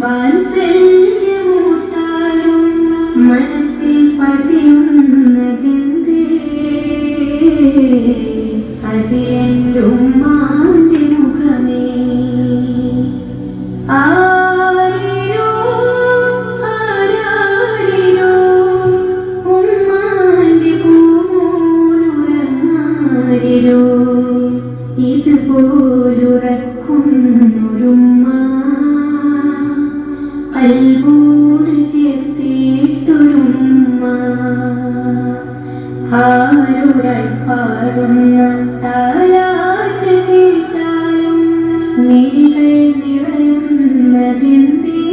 വാത്സല്യമൂർത്താലും മനസ്സിൽ പതിയുന്നതെന്തേ അതിലെൻ്റെ ഉമ്മാന്റെ മുഖമേ. ആരിരോ ആരാരിരോ ഉമ്മാന്റെ പൂമോനുറങ്ങാരിരോ ഇതുപോലുറക്കുന്നൊരുമ്മ കൽബോട് ചേർത്തിട്ടൊരുമ്മ. ആരൊരാൾ പാടുന്ന താരാട്ട് കേട്ടാലും മിഴികൾ നിറയുന്നതെന്തേ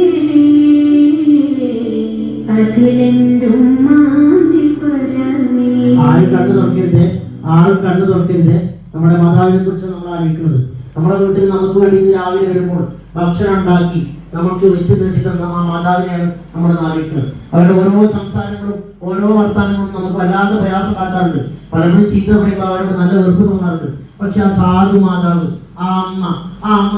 അതിലെൻ്റെ ഉമ്മാന്റെ സ്വരമേ. ആരും കണ്ണു തുറക്കരുത്. നമ്മുടെ മാതാവിനെ കുറിച്ച് നമ്മൾ ആലോചിക്കുന്നത്, നമ്മുടെ വീട്ടിൽ നമുക്ക് വേണ്ടി രാവിലെ വരുമ്പോൾ ഭക്ഷണം ഉണ്ടാക്കി നമുക്ക് വെച്ച് നീട്ടി തന്ന ആ മാതാവിനെയാണ് നമ്മൾ ആലോചിക്കുന്നത്. അവരുടെ ഓരോ സംസാരങ്ങളും ഓരോ വർത്താനങ്ങളും നമുക്ക് വല്ലാതെ പ്രയാസമാക്കാറുണ്ട്. പലരും ചീത്ത പറയുമ്പോൾ അവർക്ക് നല്ല വെറുപ്പ് തോന്നാറുണ്ട്. പക്ഷെ ആ സാധു മാതാവ്, ആ അമ്മ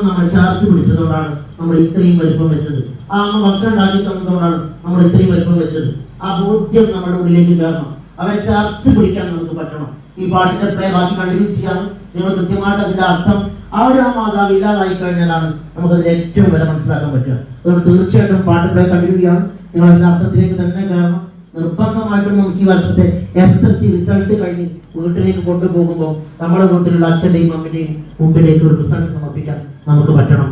നമ്മളെ ചേർത്ത് പിടിച്ചതുകൊണ്ടാണ് നമ്മൾ ഇത്രയും വലിപ്പം വെച്ചത്. ആ അമ്മ ഭക്ഷണം ഉണ്ടാക്കി തന്നതുകൊണ്ടാണ് നമ്മൾ ഇത്രയും വലിപ്പം വെച്ചത്. ആ ബോധ്യം നമ്മുടെ ഉള്ളിലേക്ക് കയറണം. അവരെ ചേർത്ത് പിടിക്കാൻ നമുക്ക് പറ്റണം. ഈ പാട്ടിന്റെ ബാക്കി കണ്ടിന്യൂ ചെയ്യാണ്. നിങ്ങൾ കൃത്യമായിട്ട് അതിന്റെ അർത്ഥം ആ മാതാവ് ഇല്ലാതായി കഴിഞ്ഞാലാണ് നമുക്കതിൽ ഏറ്റവും വില മനസ്സിലാക്കാൻ പറ്റുക. അതുകൊണ്ട് തീർച്ചയായിട്ടും പാട്ട് കണ്ടിന്യൂ ചെയ്യാണ്. നിങ്ങൾ അതിന്റെ അർത്ഥത്തിലേക്ക് തന്നെ കയറണം. നിർബന്ധമായിട്ടും നമുക്ക് ഈ വർഷത്തെ SSLC റിസൾട്ട് കഴിഞ്ഞ് വീട്ടിലേക്ക് കൊണ്ടുപോകുമ്പോൾ നമ്മുടെ വീട്ടിലുള്ള അച്ഛന്റെയും അമ്മയുടെയും മുമ്പിലേക്ക് ഒരു റിസൾട്ട് സമർപ്പിക്കാൻ നമുക്ക് പറ്റണം.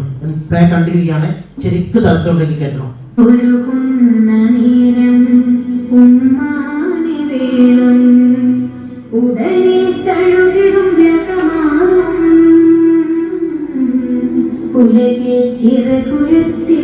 കണ്ടിന്യൂ ചെയ്യാണ്. ശരിക്കും തലച്ചോണ്ടിലേക്ക് കയറ്റണം. ഉടനെ തഴുകിടും വ്യതമാറും ഉലകിൽ ചിറകുയർത്തി